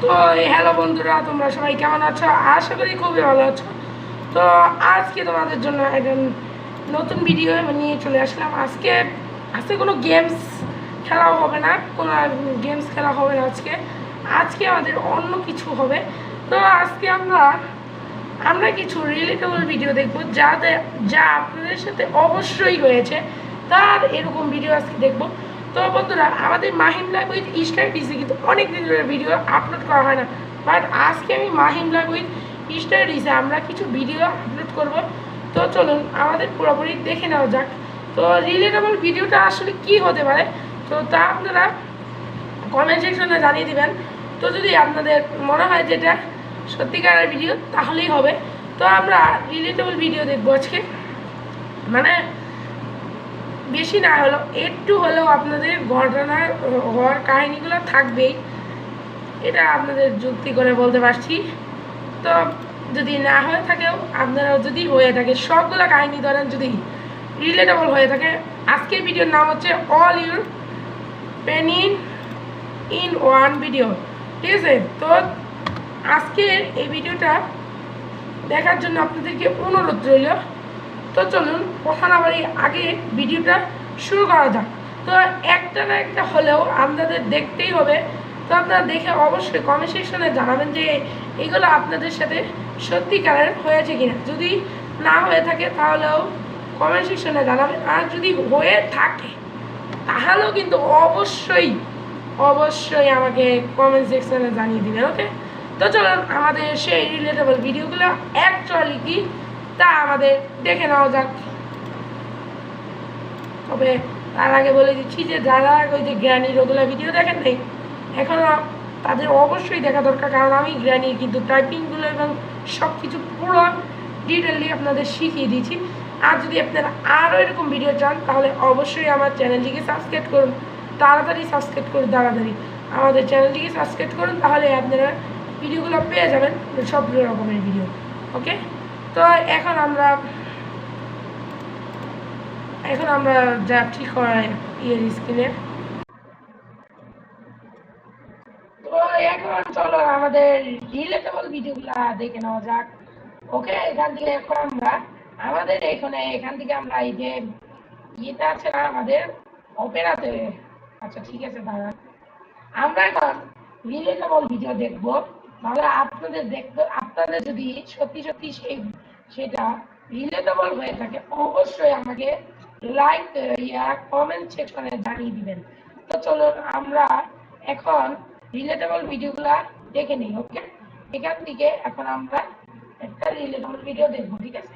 তো হ্যালো বন্ধুরা, তোমরা সবাই কেমন আছো? আশা করি খুবই ভালো আছো। তো আজকে তোমাদের জন্য একটা নতুন ভিডিও নিয়ে চলে আসলাম। আজকে কোনো গেমস খেলাও হবে না, কোনো গেমস খেলা হবে না। আজকে আমাদের অন্য কিছু হবে। তো আজকে আমরা কিছু রিলেটেবল ভিডিও দেখবো, যা আপনাদের সাথে অবশ্যই হয়েছে, তার এরকম ভিডিও আজকে দেখবো। তো বন্ধুরা, আমাদের Mahim live with star DC কিন্তু অনেক দিন ধরে ভিডিও আপলোড করা হয় না, বাট আজকে আমি Mahim live with star DC আমরা কিছু ভিডিও আপলোড করব। তো চলুন আমাদের পুরোপুরি দেখে নেওয়া যাক। তো রিলেটেবল ভিডিওটা আসলে কি হতে পারে, তো তা আপনারা কমেন্ট সেকশনে জানিয়ে দিবেন। তো যদি আপনাদের মনে হয় যেটা সত্যিকারের ভিডিও তাহলেই হবে। তো আমরা রিলেটেবল ভিডিও দেখবো আজকে, মানে বেশি না হলো একটু হলেও আপনাদের ঘটনার হওয়ার কাহিনিগুলো থাকবেই, এটা আপনাদের যুক্তি করে বলতে পারছি। তো যদি না হয়ে থাকেও, আপনারা যদি হয়ে থাকে সবগুলো কাহিনী ধরেন যদি রিলেটেবল হয়ে থাকে, আজকের ভিডিওর নাম হচ্ছে all your pen in one video, ঠিক আছে? তো আজকের এই ভিডিওটা দেখার জন্য আপনাদেরকে অনুরোধ রইল। তো চলুন কথা না বলি আগে ভিডিওটা শুরু করা যাক। তো একটা না একটা হলেও আপনাদের দেখতেই হবে। তো আপনারা দেখে অবশ্যই কমেন্ট সেকশনে জানাবেন যে এগুলো আপনাদের সাথে সত্যিকারের হয়েছে কিনা। যদি না হয়ে থাকে তাহলেও কমেন্ট সেকশনে জানাবেন, আর যদি হয়ে থাকে তাহলেও কিন্তু অবশ্যই অবশ্যই আমাকে কমেন্ট সেকশনে জানিয়ে দিবেন, ওকে? তো চলুন আমাদের সেই রিলেটেবল ভিডিওগুলো অ্যাকচুয়ালি কি তা আমাদের দেখে নেওয়া যাক। তবে তার আগে বলে দিচ্ছি যে যারা ওই যে গ্র্যানির ওগুলো ভিডিও দেখেন নেই এখনও, তাদের অবশ্যই দেখা দরকার, কারণ আমি গ্র্যানির কিন্তু টাইপিংগুলো এবং সব কিছু পুরো ডিটেইলি আপনাদের শিখিয়ে দিয়েছি। আর যদি আপনারা আরও এরকম ভিডিও চান তাহলে অবশ্যই আমার চ্যানেলটিকে সাবস্ক্রাইব করুন, তাড়াতাড়ি সাবস্ক্রাইব করুন, তাড়াতাড়ি আমাদের চ্যানেলটিকে সাবস্ক্রাইব করুন, তাহলে আপনারা ভিডিওগুলো পেয়ে যাবেন, সব রকমের ভিডিও, ওকে? তো এখন আমরা যা ঠিক হয় স্ক্রিনে। তো এখন চলো আমাদের রিলেটেবল ভিডিওগুলো দেখে নেওয়া যাক, ওকে? এখান থেকে এখন এখান থেকে আমরা এই যে ইয়েটা আছে না আমাদের ওপেরাতে, আচ্ছা ঠিক আছে দাঁড়ান, আমরা এখন রিলেটেবল ভিডিও দেখবো। তাহলে আপনাদের যদি সত্যি সত্যি সেটা রিলেটেবল হয়ে থাকে অবশ্যই আমাকে লাইক কমেন্ট সেকশনে জানিয়ে দিবেন। তো চলুন আমরা এখন রিলেটেবল ভিডিওগুলা দেখে নিই, ওকে? এখান থেকে এখন আমরা একটা রিলেটেবল ভিডিও দেখবো, ঠিক আছে?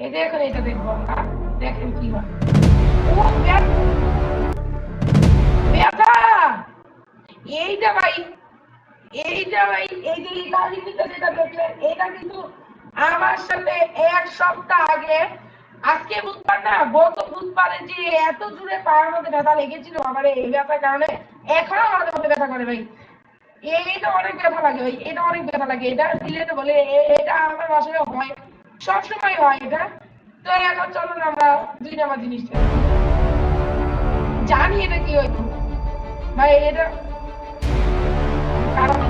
এই যে এখন এটা দেখবো আমরা, দেখেন কি হয়। ও ব্যথা! এইটা ভাই এই যে কাহিনীটা যেটা দেখলেন, এটা কিন্তু আমার সাথে এক সপ্তাহ আগে, আজকে বুধবার না, গত বুধবারে যে এত জোরে পায়ের মধ্যে ব্যথা লেগেছিল আমার এই ব্যথার কারণে, এখনো আমাদের মধ্যে ব্যথা করে ভাই। এইটা অনেক ব্যথা লাগে ভাই, এটা অনেক ব্যথা লাগে। এটা সিলেটে বলে এটা আমার বাসায় হয়, সবসময় হয় এটা। তো এখন চলুন আমরা 2 নম্বর জিনিসটা জানি এটা কি হইতো ভাই। এটা কারণ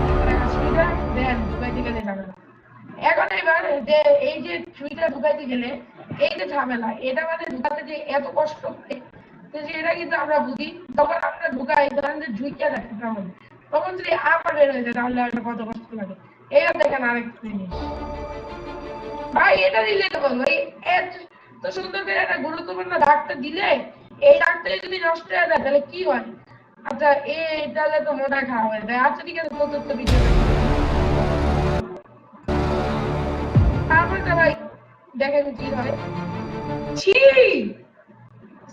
দেন ঢুকাইতে গেলে ঝামেলা। এখন এবার যে এই যে সুইটা ঢুকাইতে গেলে এই যে ঝামেলা, এটা মানে ঢুকাতে যে এত কষ্ট হয়, তো এটা কিন্তু আমরা বুঝি। তখন আমরা ঢুকাই ধরেন যে ঝুঁকিয়া থাকে তখন যদি আবার বের হয়ে যায় তাহলে একটা কত কষ্ট লাগে। এইবার দেখেন আরেকটা জিনিস ভাই, এটা রিলেটেবল ভাই। এত সুন্দর করে একটা গুরুত্বপূর্ণ ডাক্তার দিলে এই ডাক্তারে যদি নষ্ট হয়ে যায় তাহলে কি হয়? আচ্ছা এইটা তো মোটা খাওয়া হয়ে যায়। আচ্ছা ঠিক আছে, চতুর্থ বিষয় তারপরে ভাই দেখেন কি হয়। ছি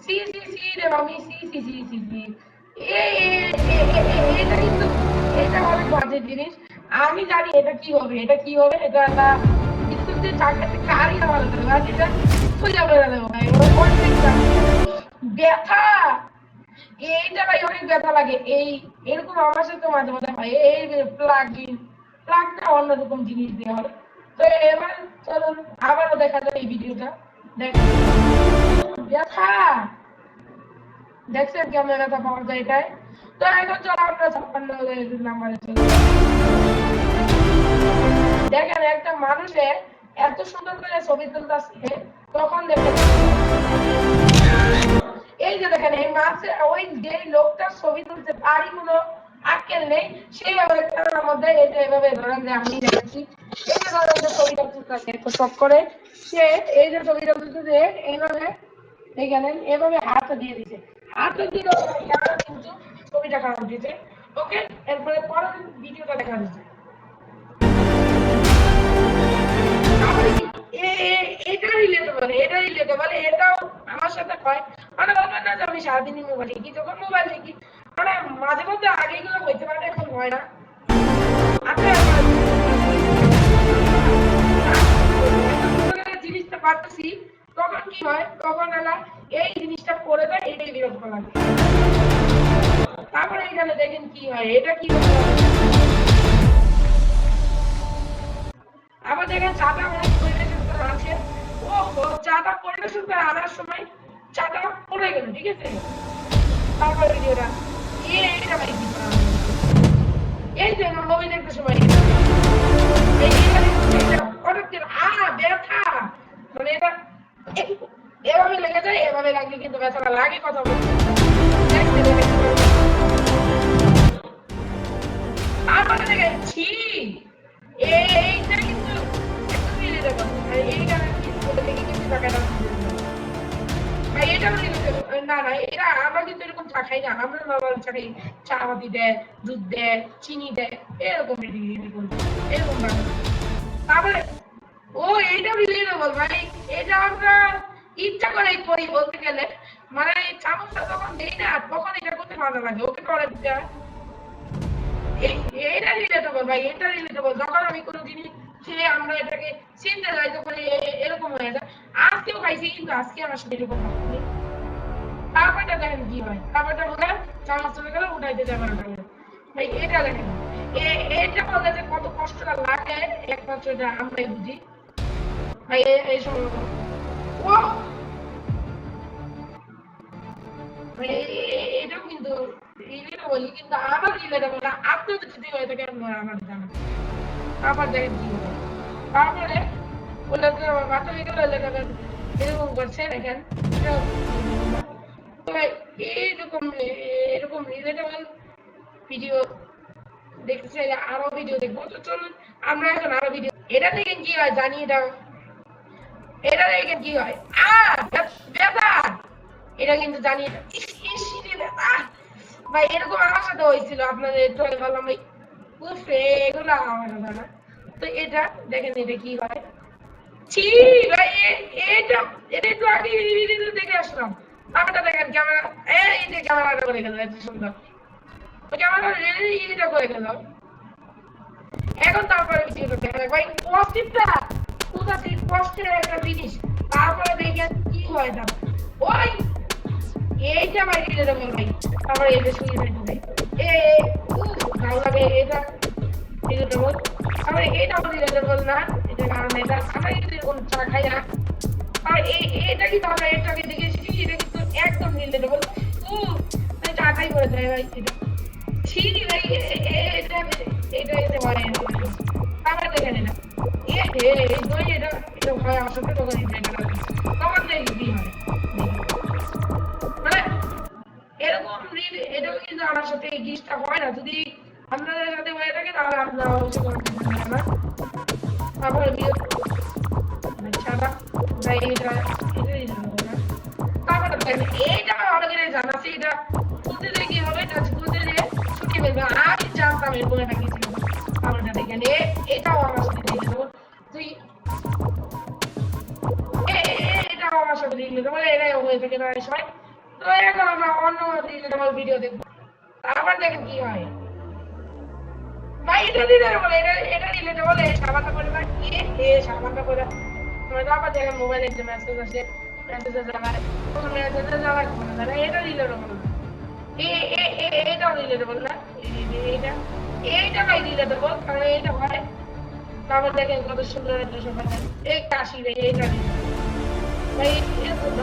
সি সি সি রে মামি, সি সি সি সি সি এটা কিন্তু এটা অনেক বাজে জিনিস। আমি জানি এটা কি হবে, এটা একটা কিন্তু যে চাকরিতে কারি ভালো করে আর এটা সোজা বলে দেবো ভাই, ব্যথা। এইটা ভাই অনেক ব্যথা লাগে। এরকম আমার সাথে মাঝে মাঝে হয়। এই প্লাগটা অন্যরকম জিনিস দিয়ে হবে। তো এবার চলুন আবারও দেখা যায় এই ভিডিওটা, দেখ ব্যথা। দেখছেন কেমন ব্যথা পাওয়া যায় এটাই। তো এখন চলো আমরা 56 নাম্বারে চলে দেখেন একটা মানুষে এত সুন্দর করে ছবি তুলতেছে তখন দেখেন এই যে দেখেন এই মাছে ওই যে লোকটার ছবি তুলছে তারই কোনো আক্কেল নেই সেইভাবে ক্যামেরার মধ্যে এই যে এভাবে ধরেন যে আমি দেখাচ্ছি এই যে ধরেন যে ছবিটা তুলতেছে একটু শখ করে সে এই যে ছবিটা তুলতেছে এইভাবে এইখানে এভাবে হাতটা দিয়ে দিছে হাতটা দিয়ে কিন্তু ছবিটা খারাপ দিয়েছে ওকে এরপরে পরের ভিডিওটা দেখা যাচ্ছে এটা রিলেটেবল এটাও আমার সাথে হয় মানে বলবেন না যে আমি সারাদিনই মোবাইল দেখি যখন মোবাইল দেখি মানে মাঝে মধ্যে আগে গুলো হইতে পারে এখন হয় না জিনিসটা পাচ্ছি তখন কি হয় তখন এলা এই জিনিসটা পড়ে যায় এটাই বিরক্ত লাগে তারপরে এখানে দেখেন কি হয় এটা কি আবার দেখেন চাটা অনেক পরিবেশের আছে ও চাটা পরিবেশের আনার সময় চাটা পড়ে গেল ঠিক আছে তারপরে ভিডিওটা এইটা ভাই কি এই যে মুভি দেখতে সময় ব্যথা মানে এটা এভাবে লেগে যায় এভাবে লাগলে কিন্তু ব্যথাটা লাগে কথা বলতে তারপরে দেখেছি এইটা কিন্তু একদম মিলে যাবে এই গান দেখে কিন্তু টাকাটা এটা না না এটা আমরা কিন্তু এরকম চা খাই না আমরা নর্মাল চা খাই চা পাতি দেয় দুধ দেয় চিনি দেয় এরকম এরকম তারপরে ও এইটা রিলেটেবল ভাই এটা আমরা ইচ্ছা করে করি বলতে গেলে মানে চামচটা যখন দেই না তখন এটা করতে ভালো লাগে ওকে করে দিতে হয় এটা রিলেটেবল ভাই এটা রিলেটেবল যখন আমি কোনো জিনিস খেয়ে আমরা এটাকে চিনতে যাই তখন এরকম হয়ে যায় আজকেও খাইছি কিন্তু আজকে আমার সাথে এরকম হয়নি তারপরটা দেখেন কি হয় তারপরটা বলে চামচ চলে গেলে উঠাইতে যাবে না ভাই এটা দেখেন এটা বলতে যে কত কষ্টটা লাগে একমাত্র এটা আমরাই বুঝি ভাই এই সময় ও এটাও কিন্তু রিলেটেবল কিন্তু আমার রিলেটেবল না আপনার যদি হয়ে থাকে আমার জানা আবার দেখেন কি হয় তারপরে ওটাকে মাথা ভিতরে এরকম করছে দেখেন এরকম এরকম রিলেটেবল ভিডিও দেখতে চাইলে আরো ভিডিও দেখবো তো চলুন আমরা এখন আরো ভিডিও এটা দেখেন কি হয় জানি এটা দেখেন কি হয় ব্যথা এটা কিন্তু জানি ব্যথা ভাই এরকম আমার সাথে হয়েছিল আপনাদের একটু বললাম ভাই এগুলো আমার সাথে না তো এটা দেখেন এটা কি হয় ছি ভাই এটা এটা একটু আগে দেখে আসলাম আমারটা দেখেন ক্যামেরা এই যে ক্যামেরাটা করে গেল এত সুন্দর ক্যামেরা এটা করে গেল এখন তারপরে ভিডিওটা দেখেন ভাই পজিটিভটা পুরোটা কষ্টের একটা জিনিস তারপরে দেখেন কি হয় না ওই এইটা ভাই রিলেটেবল ভাই তারপরে এটা শুনে ভাই ভালো লাগে এটা রিলেটেবল তারপরে এটাও রিলেটেবল না এটা কারণ এটা আমরা কিন্তু এরকম চা খাই না আর এটা কিন্তু আমরা এটাকে দেখেছি এটা কিন্তু একদম রিলেটেবল চাটাই করে দেয় ভাই এটা ঠিক ভাই এটা এটা এটা হয় আমরা দেখেন না এই দই এটা এটা হয় আমার সাথে তখন তখন দেখি কি হয় মানে এরকম এটাও কিন্তু আমার সাথে এই জিনিসটা হয় না যদি আপনাদের সাথে হয়ে থাকে তাহলে আপনারা অবশ্যই করতে পারবেন না তারপরে ছাড়া ভাই এটা এটাই জানবো না তারপরে এইটা অনেকের জানা আছে এটা খুলতে দিয়ে কি হবে টাচ খুলতে দিয়ে ছুটি ফেলবে আমি জানতাম এরকম একটা কিছু আমরা দেখেন এটাও আমার সাথে দিয়ে দেবো তুই এটাও আমার সাথে দিয়ে দেবো এটাই হয়ে থাকে না সময় তো এখন আমরা অন্য ভিডিও দেখবো তারপর দেখেন কি হয় ভাই এটা রিলেটেবল এটা রিলেটেবল সাবানটা করে ভাই সাবানটা করে তারপর দেখেন মোবাইলে যে মেসেজ আসে মেসেজে যাওয়ায় কোন মেসেজে যাওয়ায় কোন না এটা রিলেটেবল না এটাও রিলেটেবল না এইটা ভাই রিলেটেবল কারণ এইটা হয় তারপর দেখেন কত সুন্দর একটা সবাই এই কাশি ভাই এইটা ভাই এরকম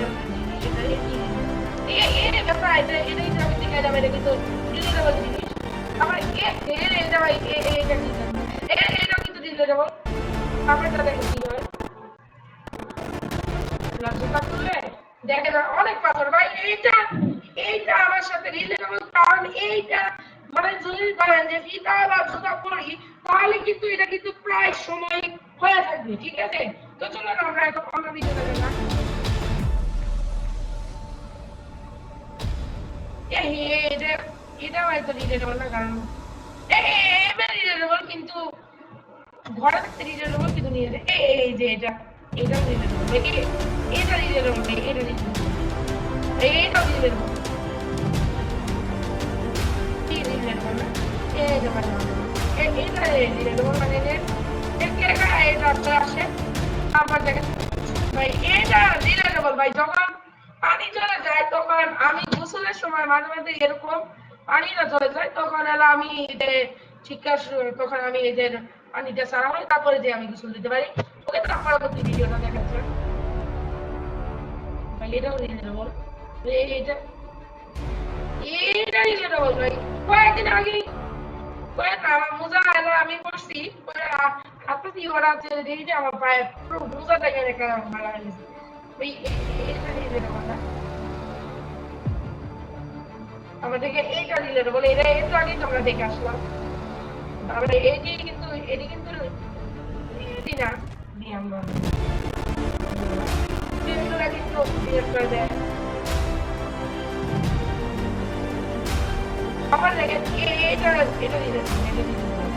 ব্যাপার এটাই আমি দেখে যাবে, এটা কিন্তু ডিলিটেবল জিনিস। আবার এটা ভাই এটা কি এটা কিন্তু ডিলিটেবল। তারপরটা দেখে কি হয়, জুতা খুললে দেখে না অনেক পাথর ভাই। এইটা এইটা আমার সাথে রিলেটেবল, কারণ এইটা মানে যদি বলেন যে ফিতা বা জুতা পরি, তাহলে কিন্তু এটা কিন্তু প্রায় সময় হয়ে থাকবে, ঠিক আছে? তো চলো না আমরা এখন অন্য ভিডিও দেখে না। এটা এটা হয়তো রিলেটেবল না, কারণ এবার রিলেটেবল কিন্তু ঘরে থাকতে রিলেটেবল, কিন্তু নিয়ে এই যে এটাও রিলেটেবল, এটা রিলেটেবল, এটা রিলেটেবল, এইটাও রিলেটেবল, রিলেটেবল না, এই যে এটা রিলেটেবল মানে এটা আসে। আবার দেখেন ভাই এটা রিলেটেবল ভাই, যখন পানি চলে যায় তখন আমি গোসলের সময় মাঝে মাঝে এরকম পানিটা চলে যায়, তখন এলা আমি যে তখন আমি এদের পানিটা সারা হয়, তারপরে যে আমি গোসল দিতে পারি। ওকে, তার পরবর্তী ভিডিওটা দেখাচ্ছে ভাই, এটাও রিলেটেবল। এটা এটা রিলেটেবল ভাই। কয়েকদিন আগে আমার মোজা এলা আমি পড়ছি, পরে হাতে দিয়ে ওরা যে দেখি আমার পায়ে পুরো মোজাটা গেলে মারা হয়ে গেছে। ওই এটা রিলেটেবল না, আমরা দেখে এইটা রিলেটেবল, এটা একটু আগেই তো আমরা দেখে আসলাম। তারপরে এটি কিন্তু এটি না দিয়ে আমরা এগুলো কিন্তু বিয়ে করে দেয়। আবার দেখেন এটা এটা রিলেটেবল, এটা রিলেটেবল,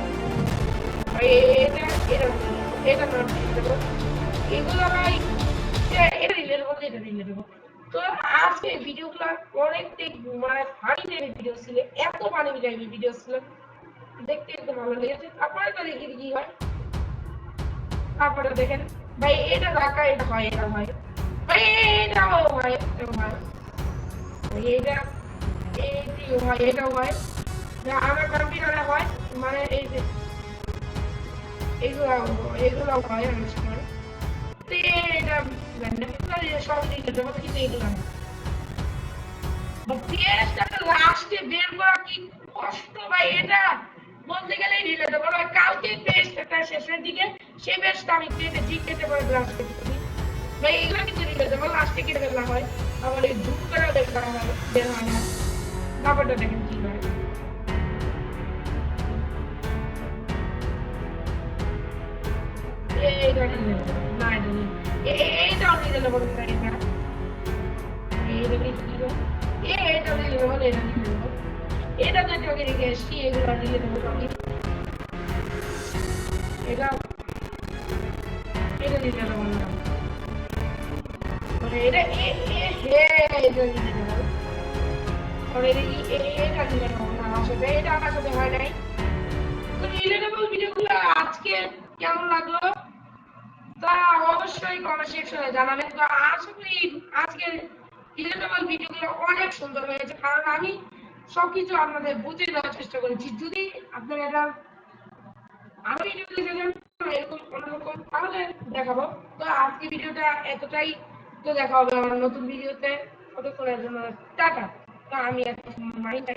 এটা এটা এটা নট রিলেটেবল, এগুলো ভাই এটা রিলেটেবল, এটা রিলেটেবল। তো আজকে ভিডিওগুলো অনেকটাই মানে ফানি টাইপের ভিডিও ছিল, এত ফানি টাইপের ভিডিও ছিল, দেখতে একটু ভালো লেগেছে। তারপরে তো দেখি কি হয়। তারপরে দেখেন ভাই এটা রাখা, এটা হয়, এটা হয় ভাই, এটাও হয়, এটাও হয় ভাই, এটা এটিও হয়, এটাও হয়। যা আমার কম্পিউটারে হয়, মানে এই যে এগুলো এগুলো হয় অনেক সময়। তো এটা সব দিকে দেবো, কিন্তু এগুলো না। পেঁয়াজটা লাস্টে বের করা কি কষ্ট ভাই, এটা বলতে গেলে রিলেটেবল হয়। কালকে পেস্টটা শেষের দিকে সেই পেস্টটা আমি কেটেছি, কেটে পরে ব্রাশ করতেছি ভাই, এগুলো কিন্তু রিলেটেবল, লাস্টে কেটে ফেলা হয়। আবার এই ধূপ করে দেখা হয়, বের হয় না। ব্যাপারটা দেখেন কি হয়, এইটা রিলেটেবল না, এটা এইটাও রিলেটেবল না, এটা এইটা রিলেটেবল, এটা রিলেটেবল, এটা রিলেটেবল, এটা তো চোখে রেখে এসছি, এগুলো রিলেটেবল আমি এটা এটা রিলেটেবল না, মানে এটা এটা রিলেটেবল, আর এটা রিলেটেবল না আমার সাথে, এটা আমার সাথে হয় নাই। তো রিলেটেবল ভিডিওগুলো আজকে কেমন লাগলো তা অবশ্যই কমেন্ট সেকশনে জানাবেন। তো আশা করি আজকে রিলেটেবল ভিডিওগুলো অনেক সুন্দর হয়েছে, কারণ আমি সবকিছু আপনাদের বুঝিয়ে দেওয়ার চেষ্টা করেছি। যদি আপনারা এটা আমি ভিডিও দেখে যান এরকম অন্যরকম, তাহলে দেখাবো। তো আজকে ভিডিওটা এতটাই, তো দেখা হবে আমার নতুন ভিডিওতে। ততক্ষণের জন্য টাটা। তো আমি এখন মাইন্ড